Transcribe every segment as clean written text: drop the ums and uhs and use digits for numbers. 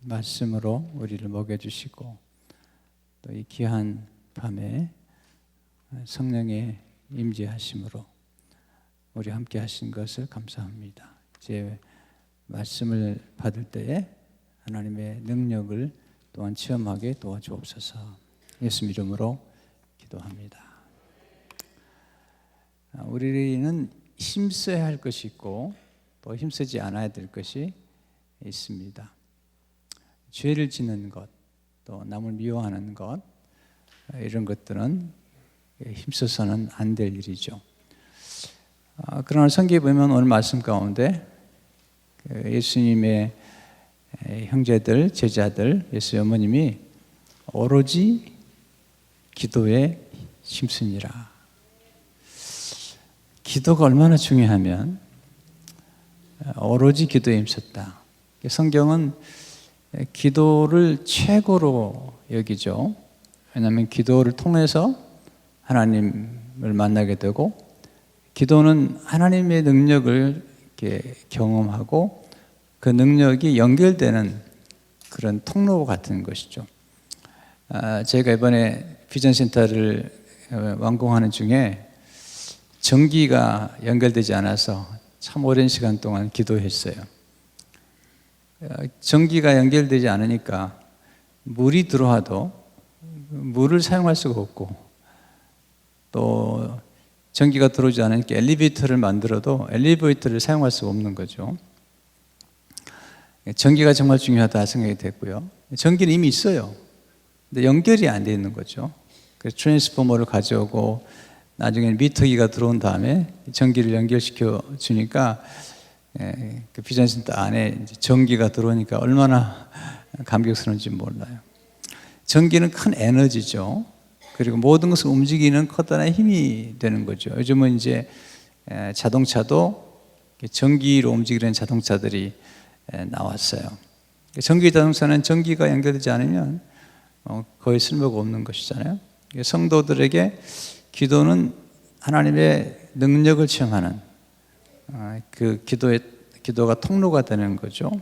말씀으로 우리를 먹여주시고 또 이 귀한 밤에 성령의 임재하심으로 우리 함께 하신 것을 감사합니다. 제 말씀을 받을 때에 하나님의 능력을 또한 체험하게 도와주옵소서. 예수님 이름으로 기도합니다. 우리는 힘써야 할 것이 있고 또 힘쓰지 않아야 될 것이 있습니다. 죄를 짓는 것, 또 남을 미워하는 것, 이런 것들은 힘써서는 안 될 일이죠. 그러나 성경에 보면 오늘 말씀 가운데 예수님의 형제들, 제자들, 예수 어머님이 오로지 기도에 힘쓰니라. 기도가 얼마나 중요하면 오로지 기도에 힘썼다. 성경은 기도를 최고로 여기죠. 왜냐하면 기도를 통해서 하나님을 만나게 되고, 기도는 하나님의 능력을 이렇게 경험하고 그 능력이 연결되는 그런 통로 같은 것이죠. 제가 이번에 비전센터를 완공하는 중에 전기가 연결되지 않아서 참 오랜 시간 동안 기도했어요. 전기가 연결되지 않으니까 물이 들어와도 물을 사용할 수가 없고, 또 전기가 들어오지 않으니까 엘리베이터를 만들어도 엘리베이터를 사용할 수가 없는 거죠. 전기가 정말 중요하다 생각이 됐고요. 전기는 이미 있어요. 근데 연결이 안 돼 있는 거죠. 그래서 트랜스포머를 가져오고 나중에 미터기가 들어온 다음에 전기를 연결시켜 주니까 그 비전센터 안에 전기가 들어오니까 얼마나 감격스러운지 몰라요. 전기는 큰 에너지죠. 그리고 모든 것을 움직이는 커다란 힘이 되는 거죠. 요즘은 이제 자동차도 전기로 움직이는 자동차들이 나왔어요. 전기 자동차는 전기가 연결되지 않으면 거의 쓸모가 없는 것이잖아요. 성도들에게 기도는 하나님의 능력을 체험하는 그 기도가 통로가 되는 거죠.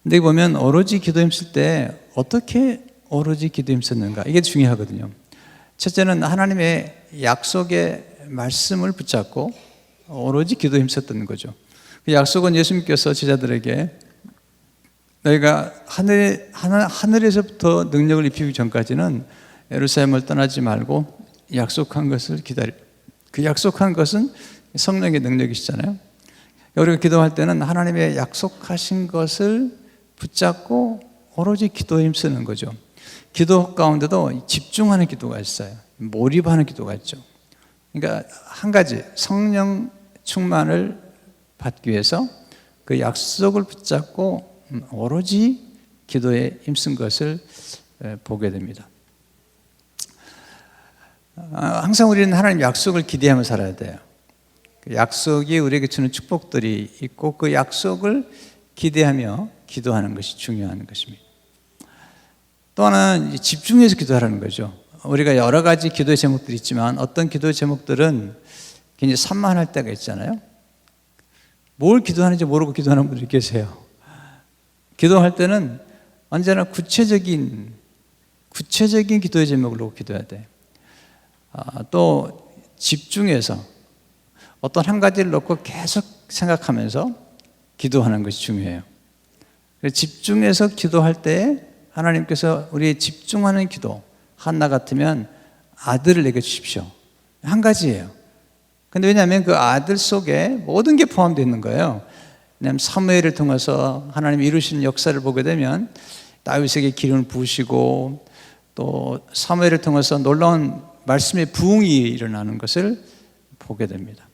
근데 보면 오로지 기도 힘쓸 때 어떻게 오로지 기도 힘썼는가, 이게 중요하거든요. 첫째는 하나님의 약속의 말씀을 붙잡고 오로지 기도 힘썼던 거죠. 그 약속은 예수님께서 제자들에게 너희가 하늘에서부터 능력을 입히기 전까지는 예루살렘을 떠나지 말고 약속한 것을 기다려. 그 약속한 것은 성령의 능력이시잖아요. 우리가 기도할 때는 하나님의 약속하신 것을 붙잡고 오로지 기도에 힘쓰는 거죠. 기도 가운데도 집중하는 기도가 있어요. 몰입하는 기도가 있죠. 그러니까 한 가지, 성령 충만을 받기 위해서 그 약속을 붙잡고 오로지 기도에 힘쓴 것을 보게 됩니다. 항상 우리는 하나님 약속을 기대하며 살아야 돼요. 그 약속이 우리에게 주는 축복들이 있고 그 약속을 기대하며 기도하는 것이 중요한 것입니다. 또 하나는 집중해서 기도하라는 거죠. 우리가 여러 가지 기도의 제목들이 있지만 어떤 기도의 제목들은 굉장히 산만할 때가 있잖아요. 뭘 기도하는지 모르고 기도하는 분들이 계세요. 기도할 때는 언제나 구체적인 기도의 제목을 놓고 기도해야 돼요. 또 집중해서 어떤 한 가지를 놓고 계속 생각하면서 기도하는 것이 중요해요. 집중해서 기도할 때 하나님께서 우리의 집중하는 기도, 한나 같으면 아들을 내게 주십시오. 한 가지예요. 근데 왜냐하면 그 아들 속에 모든 게 포함되어 있는 거예요. 왜냐하면 사무엘을 통해서 하나님이 이루시는 역사를 보게 되면 다윗에게 기름을 부으시고 또 사무엘을 통해서 놀라운 말씀의 부흥이 일어나는 것을 보게 됩니다.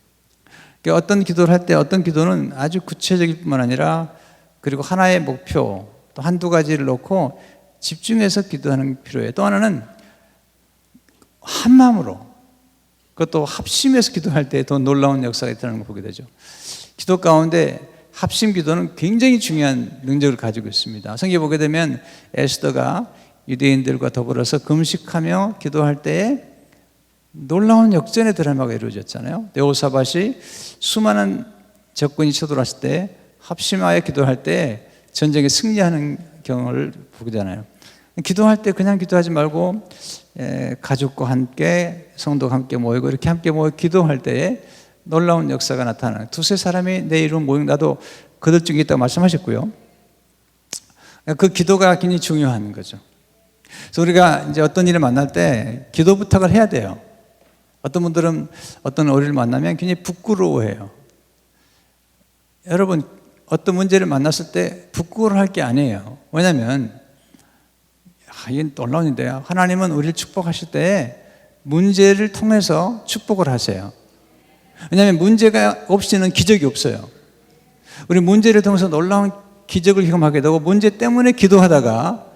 그러니까 어떤 기도를 할 때 어떤 기도는 아주 구체적일 뿐만 아니라 그리고 하나의 목표 또 한두 가지를 놓고 집중해서 기도하는 필요해요. 또 하나는 한 마음으로, 그것도 합심해서 기도할 때 더 놀라운 역사가 있다는 걸 보게 되죠. 기도 가운데 합심 기도는 굉장히 중요한 능력을 가지고 있습니다. 성경에 보게 되면 에스더가 유대인들과 더불어서 금식하며 기도할 때에 놀라운 역전의 드라마가 이루어졌잖아요. 여호사밧이 수많은 적군이 쳐들어왔을 때 합심하여 기도할 때 전쟁에 승리하는 경우를 보잖아요. 기도할 때 그냥 기도하지 말고 가족과 함께, 성도가 함께 모이고 이렇게 함께 모여 기도할 때에 놀라운 역사가 나타나요. 두세 사람이 내 이름 모임, 나도 그들 중에 있다고 말씀하셨고요. 그 기도가 굉장히 중요한 거죠. 그래서 우리가 이제 어떤 일을 만날 때 기도 부탁을 해야 돼요. 어떤 분들은 어떤 어린이를 만나면 굉장히 부끄러워해요. 여러분, 어떤 문제를 만났을 때 부끄러워할 게 아니에요. 왜냐하면 이게 놀라운 일인데요. 하나님은 우리를 축복하실 때 문제를 통해서 축복을 하세요. 왜냐하면 문제가 없이는 기적이 없어요. 우리 문제를 통해서 놀라운 기적을 경험하게 되고 문제 때문에 기도하다가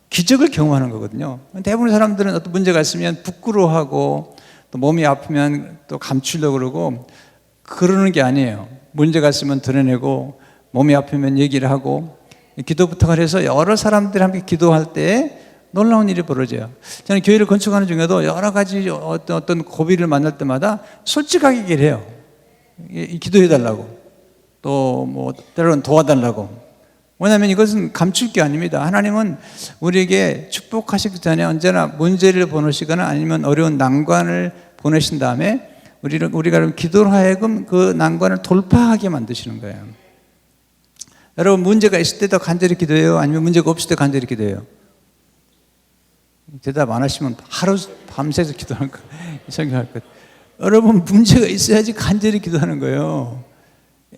기적을 경험하는 거거든요. 대부분의 사람들은 어떤 문제가 있으면 부끄러워하고 또 몸이 아프면 또 감추려고 그러고 그러는 게 아니에요. 문제가 있으면 드러내고 몸이 아프면 얘기를 하고 기도 부탁을 해서 여러 사람들이 함께 기도할 때 놀라운 일이 벌어져요. 저는 교회를 건축하는 중에도 여러 가지 어떤 고비를 만날 때마다 솔직하게 얘기를 해요. 기도해달라고. 또 뭐 때로는 도와달라고. 왜냐하면 이것은 감출 게 아닙니다. 하나님은 우리에게 축복하시기 전에 언제나 문제를 보내시거나 아니면 어려운 난관을 보내신 다음에 우리가 기도로 하여금 그 난관을 돌파하게 만드시는 거예요. 여러분, 문제가 있을 때 더 간절히 기도해요? 아니면 문제가 없을 때 간절히 기도해요? 대답 안 하시면 하루 밤새서 기도할 거, 생각할 것. 여러분, 문제가 있어야지 간절히 기도하는 거예요.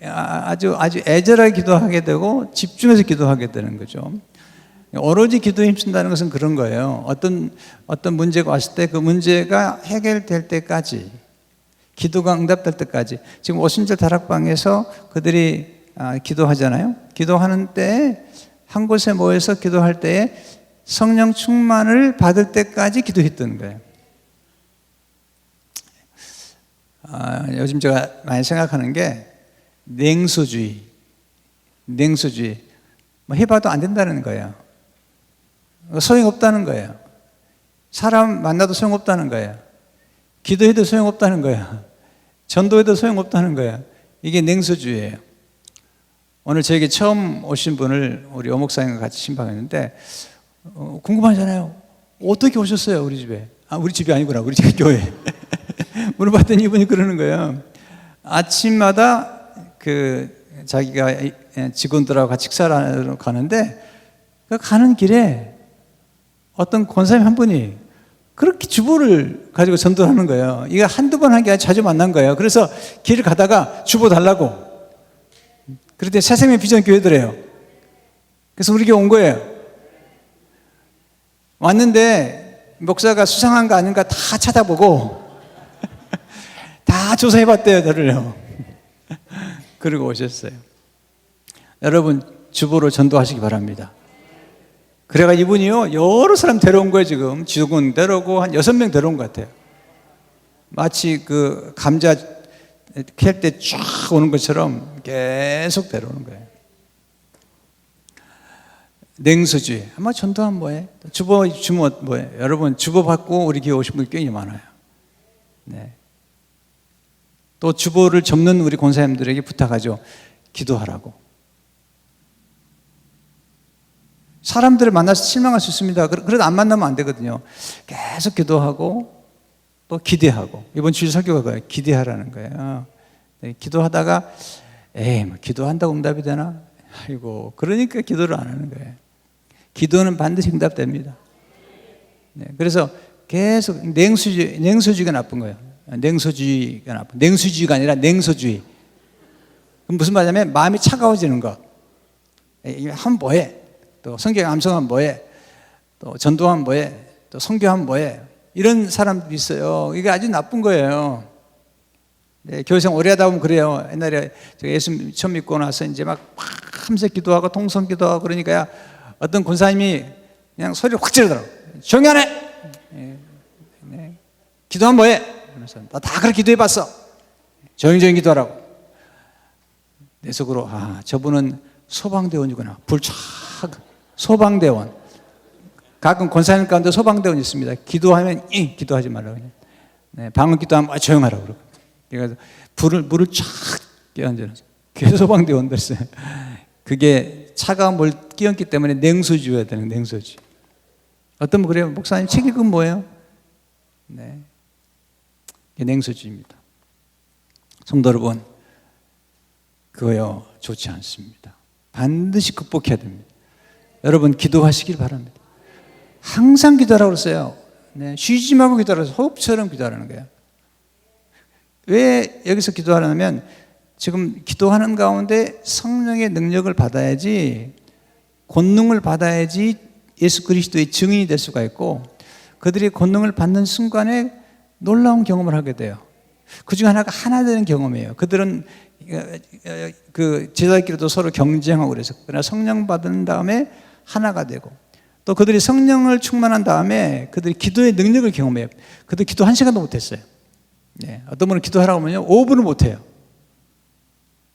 아주 애절하게 기도하게 되고 집중해서 기도하게 되는 거죠. 오로지 기도에 힘쓴다는 것은 그런 거예요. 어떤 문제가 왔을 때 그 문제가 해결될 때까지, 기도가 응답될 때까지. 지금 오순절 다락방에서 그들이 기도하잖아요. 기도하는 때에 한 곳에 모여서 기도할 때에 성령 충만을 받을 때까지 기도했던 거예요. 요즘 제가 많이 생각하는 게 냉소주의. 뭐 해봐도 안 된다는 거예요. 소용없다는 거예요. 사람 만나도 소용없다는 거예요. 기도해도 소용없다는 거예요. 전도해도 소용없다는 거예요. 이게 냉소주의예요. 오늘 저에게 처음 오신 분을 우리 오목사님과 같이 신방했는데 궁금하잖아요. 어떻게 오셨어요, 우리 집에? 우리 집이 아니구나, 우리 집 교회. 물어봤더니 이분이 그러는 거예요. 아침마다 자기가 직원들하고 같이 식사를 하러 가는데 그 가는 길에 어떤 권사님 한 분이 그렇게 주보를 가지고 전도를 하는 거예요. 이게 한두 번 한 게 아니라 자주 만난 거예요. 그래서 길을 가다가 주보 달라고. 그랬더니 새생명 비전 교회더래요. 그래서 우리 교회 온 거예요. 왔는데 목사가 수상한 거 아닌가 다 찾아보고 다 조사해봤대요, 저를요. 그리고 오셨어요. 여러분, 주보로 전도하시기 바랍니다. 그래가 이분이요, 여러 사람 데려온 거예요. 지금 직원 데려오고 한 6명 데려온 것 같아요. 마치 그 감자 캘 때 쫙 오는 것처럼 계속 데려오는 거예요. 냉소주의. 아마 전도하면 뭐해? 주보 뭐해? 여러분, 주보 받고 우리 교회 오신 분이 꽤 많아요. 네. 또 주보를 접는 우리 권사님들에게 부탁하죠. 기도하라고. 사람들을 만나서 실망할 수 있습니다. 그래도 안 만나면 안 되거든요. 계속 기도하고 또 기대하고. 이번 주일 설교가 그거예요. 기대하라는 거예요. 네, 기도하다가 뭐 기도한다고 응답이 되나? 아이고, 그러니까 기도를 안 하는 거예요. 기도는 반드시 응답됩니다. 네, 그래서 계속 냉소주의가 나쁜 거예요. 냉수주의가 아니라 냉소주의. 그럼 무슨 말이냐면 마음이 차가워지는 거. 하면 뭐해? 또 성경 암송하면 뭐해? 또 전도하면 뭐해? 또 선교하면 뭐해? 이런 사람들이 있어요. 이게 아주 나쁜 거예요. 네, 교회생활 오래 하다 보면 그래요. 옛날에 제가 예수 처음 믿고 나서 이제 막 밤새 기도하고 통성 기도하고 그러니까 어떤 권사님이 그냥 소리를 확 지르더라고. 조용히 안 해! 네. 기도하면 뭐해? 나 다 그렇게 기도해봤어. 조용히 기도하라고. 내 속으로 저분은 소방대원이구나. 불착 소방대원. 가끔 권사님 가운데 소방대원이 있습니다. 기도하면 기도하지 말라고. 네, 방언 기도하면 조용하라고 그러고. 그래서 물을 쫙 끼얹어서 그게 소방대원들 있어요. 그게 차가운 물 끼얹기 때문에 냉수 줘야 되는 냉소주. 어떤 분 그래요. 목사님 책 읽은 뭐예요? 네, 이게 냉소주입니다. 성도 여러분, 그거요 좋지 않습니다. 반드시 극복해야 됩니다. 여러분 기도하시길 바랍니다. 항상 기도하라고 그랬어요. 네, 쉬지 말고 기도하라고 호흡처럼 기도하라는 거예요. 왜 여기서 기도하냐면 지금 기도하는 가운데 성령의 능력을 받아야지, 권능을 받아야지 예수 그리스도의 증인이 될 수가 있고, 그들이 권능을 받는 순간에 놀라운 경험을 하게 돼요. 그 중 하나가 하나 되는 경험이에요. 그들은 그 제자들끼리도 서로 경쟁하고 그래서, 그러나 성령 받은 다음에 하나가 되고, 또 그들이 성령을 충만한 다음에 그들이 기도의 능력을 경험해요. 그들 기도 1시간도 못했어요. 네, 어떤 분은 기도하라고 하면요 5분을 못해요.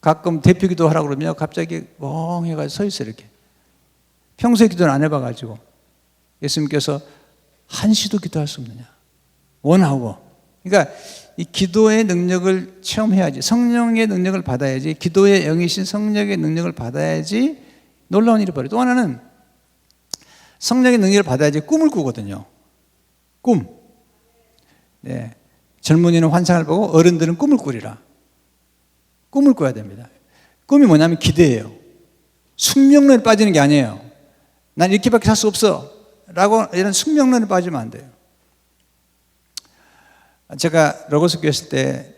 가끔 대표 기도하라고 그러면 갑자기 멍해가지고 서 있어요. 이렇게 평소에 기도를 안 해봐가지고 예수님께서 1시도 기도할 수 없느냐, 원하고. 그러니까 이 기도의 능력을 체험해야지, 성령의 능력을 받아야지, 기도의 영이신 성령의 능력을 받아야지 놀라운 일이 벌어요. 또 하나는 성령의 능력을 받아야지 꿈을 꾸거든요. 꿈. 네. 젊은이는 환상을 보고 어른들은 꿈을 꾸리라. 꿈을 꿔야 됩니다. 꿈이 뭐냐면 기대예요. 숙명론에 빠지는 게 아니에요. 난 이렇게밖에 살 수 없어 라고 이런 숙명론에 빠지면 안 돼요. 제가 로고스 교회 있을 때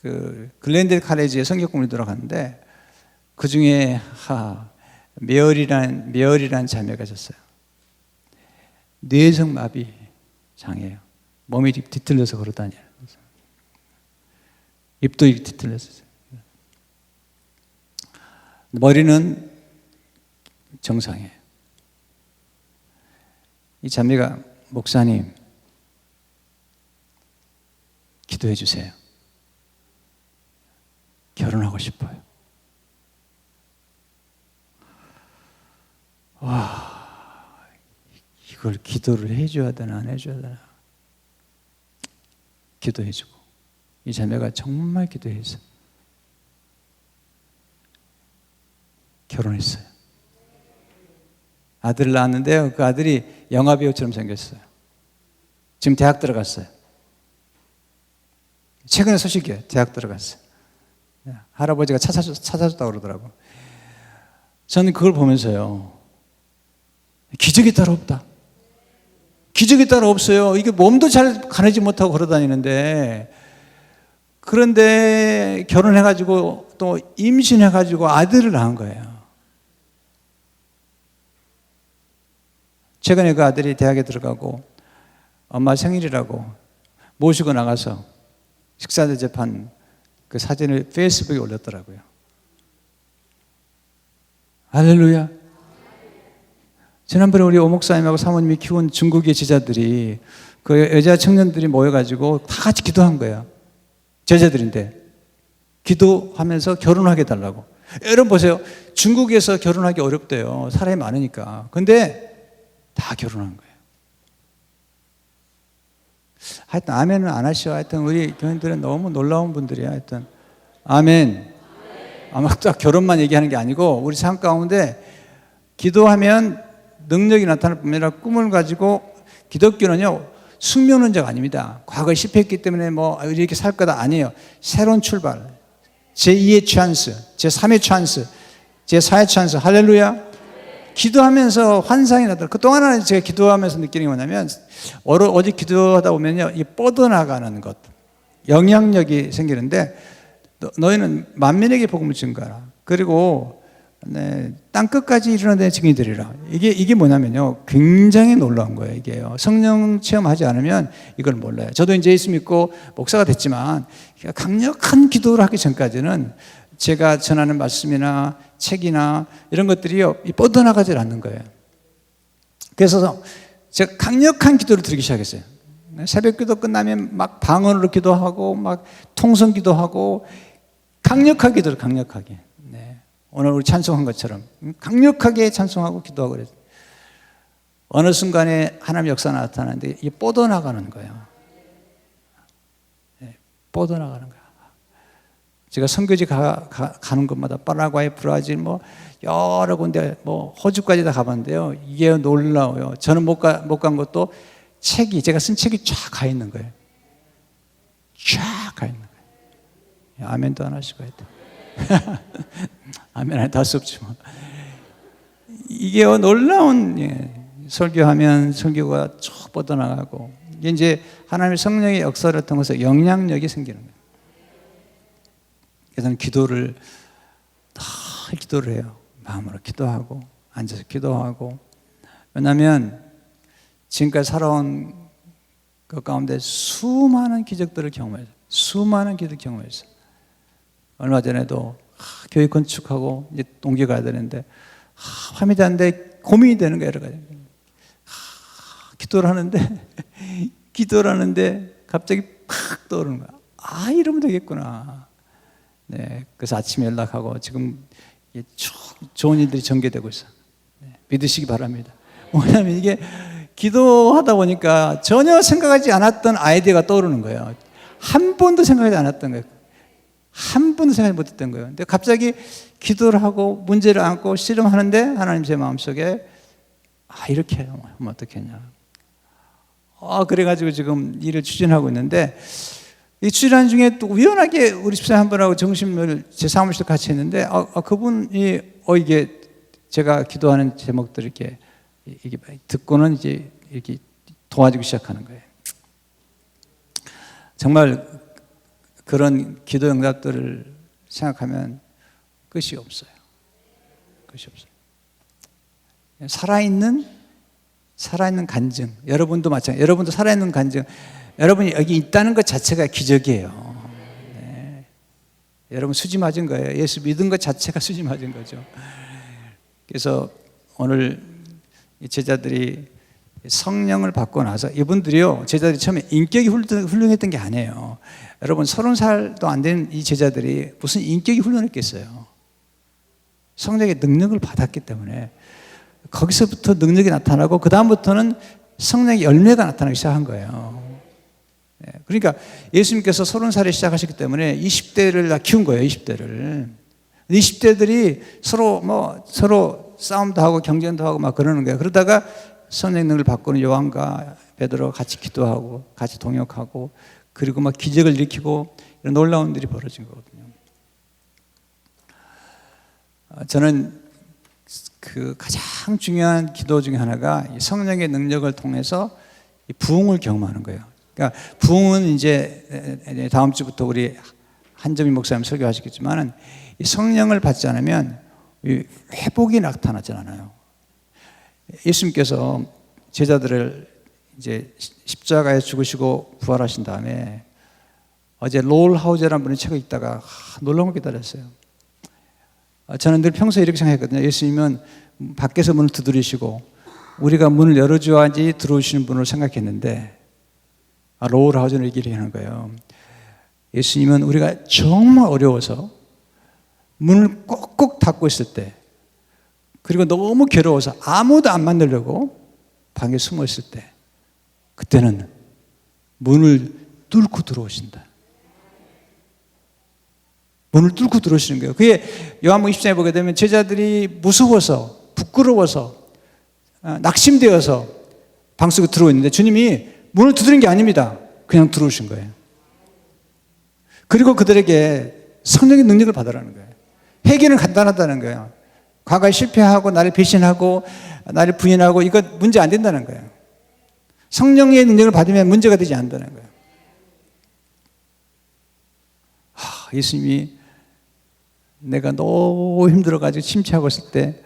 그 글렌델 칼리지에 성경공부를 들어갔는데 그 중에 메어리라는 자매가 있었어요. 뇌성 마비 장애예요. 몸이 뒤틀려서 걸어다녀요. 입도 뒤틀렸어요. 머리는 정상이에요. 이 자매가 목사님 기도해 주세요. 결혼하고 싶어요. 와, 이걸 기도를 해줘야 되나 안 해줘야 되나. 기도해주고, 이 자매가 정말 기도해서 결혼했어요. 아들을 낳았는데요, 그 아들이 영화배우처럼 생겼어요. 지금 대학 들어갔어요. 최근에 소식이에요. 대학 들어갔어요. 할아버지가 찾아줬다고 그러더라고요. 저는 그걸 보면서요, 기적이 따로 없다. 기적이 따로 없어요. 이게 몸도 잘 가누지 못하고 걸어다니는데, 그런데 결혼해가지고 또 임신해가지고 아들을 낳은 거예요. 최근에 그 아들이 대학에 들어가고 엄마 생일이라고 모시고 나가서 식사 대접한 그 사진을 페이스북에 올렸더라고요. 할렐루야. 지난번에 우리 오목사님하고 사모님이 키운 중국의 제자들이, 그 여자 청년들이 모여가지고 다 같이 기도한 거예요. 제자들인데 기도하면서 결혼하게 해달라고. 여러분 보세요. 중국에서 결혼하기 어렵대요. 사람이 많으니까. 근데 다 결혼한 거예요. 하여튼 아멘은 안 하시오. 하여튼 우리 교인들은 너무 놀라운 분들이야. 하여튼 아멘. 아마 딱 결혼만 얘기하는 게 아니고 우리 삶 가운데 기도하면 능력이 나타날 뿐만 아니라 꿈을 가지고, 기독교는요 숙명론자가 아닙니다. 과거에 실패했기 때문에 뭐 이렇게 살 거다 아니에요. 새로운 출발, 제2의 찬스, 제3의 찬스, 제4의 찬스. 할렐루야. 기도하면서 환상이 나더라고요. 또 하나는 제가 기도하면서 느끼는 게 뭐냐면, 어디 기도하다 보면요, 이 뻗어나가는 것, 영향력이 생기는데, 너희는 만민에게 복음을 증거하라. 그리고 땅 끝까지 이르러내 증인이 되리라. 이게 뭐냐면요, 굉장히 놀라운 거예요. 이게요, 성령 체험하지 않으면 이걸 몰라요. 저도 이제 예수 믿고 목사가 됐지만 강력한 기도를 하기 전까지는 제가 전하는 말씀이나 책이나 이런 것들이요, 뻗어나가질 않는 거예요. 그래서 제가 강력한 기도를 드리기 시작했어요. 새벽 기도 끝나면 막 방언으로 기도하고 막 통성 기도하고 강력하게 기도를 강력하게. 네. 오늘 우리 찬송한 것처럼 강력하게 찬송하고 기도하고 그랬어요. 어느 순간에 하나님 역사 나타나는데 이게 뻗어나가는 거예요. 네. 뻗어나가는 거예요. 제가 선교지 가는 곳마다 파라과이, 브라질, 뭐 여러 군데, 뭐 호주까지 다 가봤는데요. 이게 놀라워요. 저는 못 간 것도 제가 쓴 책이 쫙 가 있는 거예요. 쫙 가 있는 거예요. 아멘도 안 하시고 해야 돼. 아멘 안 할 수 없지 뭐. 이게 놀라운, 설교하면 설교가 쭉 뻗어나가고, 이게 이제 하나님의 성령의 역사를 통해서 영향력이 생기는 거예요. 그래서 기도를 해요. 마음으로 기도하고, 앉아서 기도하고. 왜냐하면 지금까지 살아온 그 가운데 수많은 기적들을 경험했어요. 수많은 기적을 경험했어요. 얼마 전에도 교회 건축하고 이제 동기 가야 되는데 밤이 되는데 고민이 되는 거예요. 여러 가지. 기도를 하는데 갑자기 팍 떠오르는 거야. 이러면 되겠구나. 네, 그래서 아침에 연락하고 지금 쭉 좋은 일들이 전개되고 있어요. 네, 믿으시기 바랍니다. 왜냐하면 이게 기도하다 보니까 전혀 생각하지 않았던 아이디어가 떠오르는 거예요. 한 번도 생각하지 않았던 거예요. 한 번도 생각하지 못했던 거예요. 근데 갑자기 기도를 하고 문제를 안고 씨름하는데 하나님 제 마음속에 이렇게 하면 어떻겠냐. 그래가지고 지금 일을 추진하고 있는데 이 추진하는 중에 또 우연하게 우리 집사님 한 분하고 점심을 제 사무실에 같이 했는데 그분이 이게 제가 기도하는 제목들 이렇게 듣고는 이제 이렇게 도와주기 시작하는 거예요. 정말 그런 기도 응답들을 생각하면 끝이 없어요. 끝이 없어요. 살아있는 간증. 여러분도 마찬가지. 여러분도 살아있는 간증. 여러분이 여기 있다는 것 자체가 기적이에요. 네. 여러분 수지 맞은 거예요. 예수 믿은 것 자체가 수지 맞은 거죠. 그래서 오늘 제자들이 성령을 받고 나서 이분들이요, 제자들이 처음에 인격이 훌륭했던 게 아니에요. 여러분 30살도 안 된 이 제자들이 무슨 인격이 훌륭했겠어요. 성령의 능력을 받았기 때문에 거기서부터 능력이 나타나고 그 다음부터는 성령의 열매가 나타나기 시작한 거예요. 그러니까 예수님께서 30살에 시작하셨기 때문에 20대를 다 키운 거예요. 20대들이 서로 싸움도 하고 경쟁도 하고 막 그러는 거예요. 그러다가 성령 능력을 받고는 요한과 베드로가 같이 기도하고 같이 동역하고 그리고 막 기적을 일으키고 이런 놀라운 일이 벌어진 거거든요. 저는 그 가장 중요한 기도 중에 하나가 성령의 능력을 통해서 부흥을 경험하는 거예요. 그러니까 부흥은 이제 다음 주부터 우리 한정민 목사님 설교하시겠지만은 이 성령을 받지 않으면 회복이 나타나지 않아요. 예수님께서 제자들을 이제 십자가에 죽으시고 부활하신 다음에 어제 롤 하우제라는 분의 책을 읽다가 놀라운 걸 기다렸어요. 저는 늘 평소에 이렇게 생각했거든요. 예수님은 밖에서 문을 두드리시고 우리가 문을 열어줘야지 들어오시는 분을 생각했는데 롤 하우제는 이렇게 하는 거예요. 예수님은 우리가 정말 어려워서 문을 꼭꼭 닫고 있을 때 그리고 너무 괴로워서 아무도 안 만나려고 방에 숨어 있을 때 그때는 문을 뚫고 들어오신다. 문을 뚫고 들어오시는 거예요. 그게 요한복음 20장에 보게 되면 제자들이 무서워서 부끄러워서 낙심되어서 방 속에 들어있는데 주님이 문을 두드린 게 아닙니다. 그냥 들어오신 거예요. 그리고 그들에게 성령의 능력을 받으라는 거예요. 회개는 간단하다는 거예요. 과거에 실패하고 나를 배신하고 나를 부인하고 이거 문제 안 된다는 거예요. 성령의 능력을 받으면 문제가 되지 않는다는 거예요. 예수님이 내가 너무 힘들어가지고 침체하고 있을 때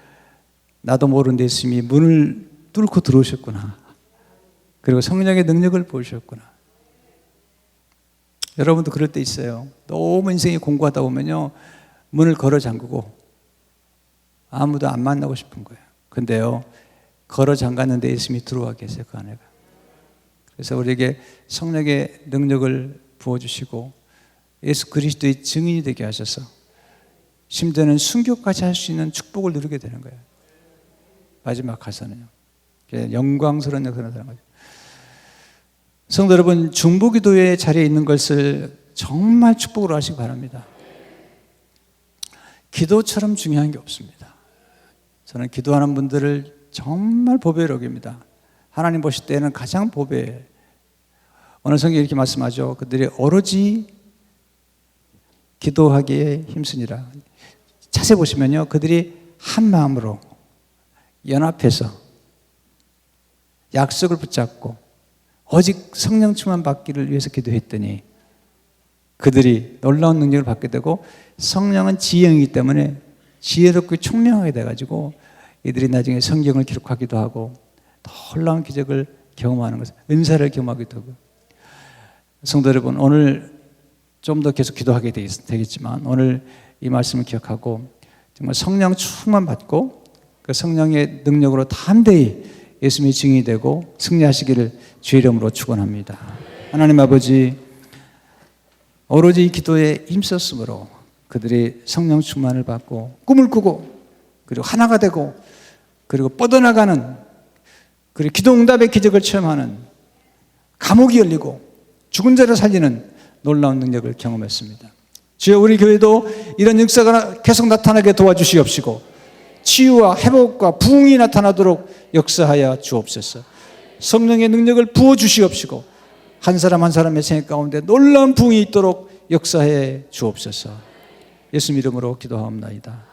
나도 모르는데 예수님이 문을 뚫고 들어오셨구나. 그리고 성령의 능력을 보여주셨구나. 여러분도 그럴 때 있어요. 너무 인생이 공고하다 보면요 문을 걸어 잠그고 아무도 안 만나고 싶은 거예요. 근데요 걸어 잠갔는데 예수님이 들어와 계세요. 그 안에가. 그래서 우리에게 성령의 능력을 부어주시고 예수 그리스도의 증인이 되게 하셔서 심지어는 순교까지 할 수 있는 축복을 누리게 되는 거예요. 마지막 가서는요. 영광스러운 역사를 하는 거죠. 성도 여러분, 중보기도의 자리에 있는 것을 정말 축복으로 하시기 바랍니다. 기도처럼 중요한 게 없습니다. 저는 기도하는 분들을 정말 보배로 여깁니다. 하나님 보실 때는 가장 보배. 오늘 성경에 이렇게 말씀하죠. 그들이 오로지 기도하기에 힘쓰니라. 자세히 보시면요, 그들이 한 마음으로 연합해서 약속을 붙잡고 오직 성령 충만 받기를 위해서 기도했더니 그들이 놀라운 능력을 받게 되고, 성령은 지혜이기 때문에 지혜롭고 총명하게 돼가지고 이들이 나중에 성경을 기록하기도 하고 놀라운 기적을 경험하는 것을, 은사를 경험하기도 하고. 성도 여러분, 오늘 좀 더 계속 기도하게 되겠지만 오늘 이 말씀을 기억하고 정말 성령 충만 받고 그 성령의 능력으로 담대히 예수님의 증인이 되고 승리하시기를 주의 이름으로 축원합니다. 하나님 아버지, 오로지 기도에 힘썼으므로 그들이 성령 충만을 받고 꿈을 꾸고 그리고 하나가 되고 그리고 뻗어나가는, 그리고 기도 응답의 기적을 체험하는, 감옥이 열리고 죽은 자를 살리는 놀라운 능력을 경험했습니다. 주여, 우리 교회도 이런 역사가 계속 나타나게 도와주시옵시고 치유와 회복과 부흥이 나타나도록 역사하여 주옵소서. 성령의 능력을 부어주시옵시고 한 사람 한 사람의 생애 가운데 놀라운 부흥이 있도록 역사해 주옵소서. 예수님 이름으로 기도하옵나이다.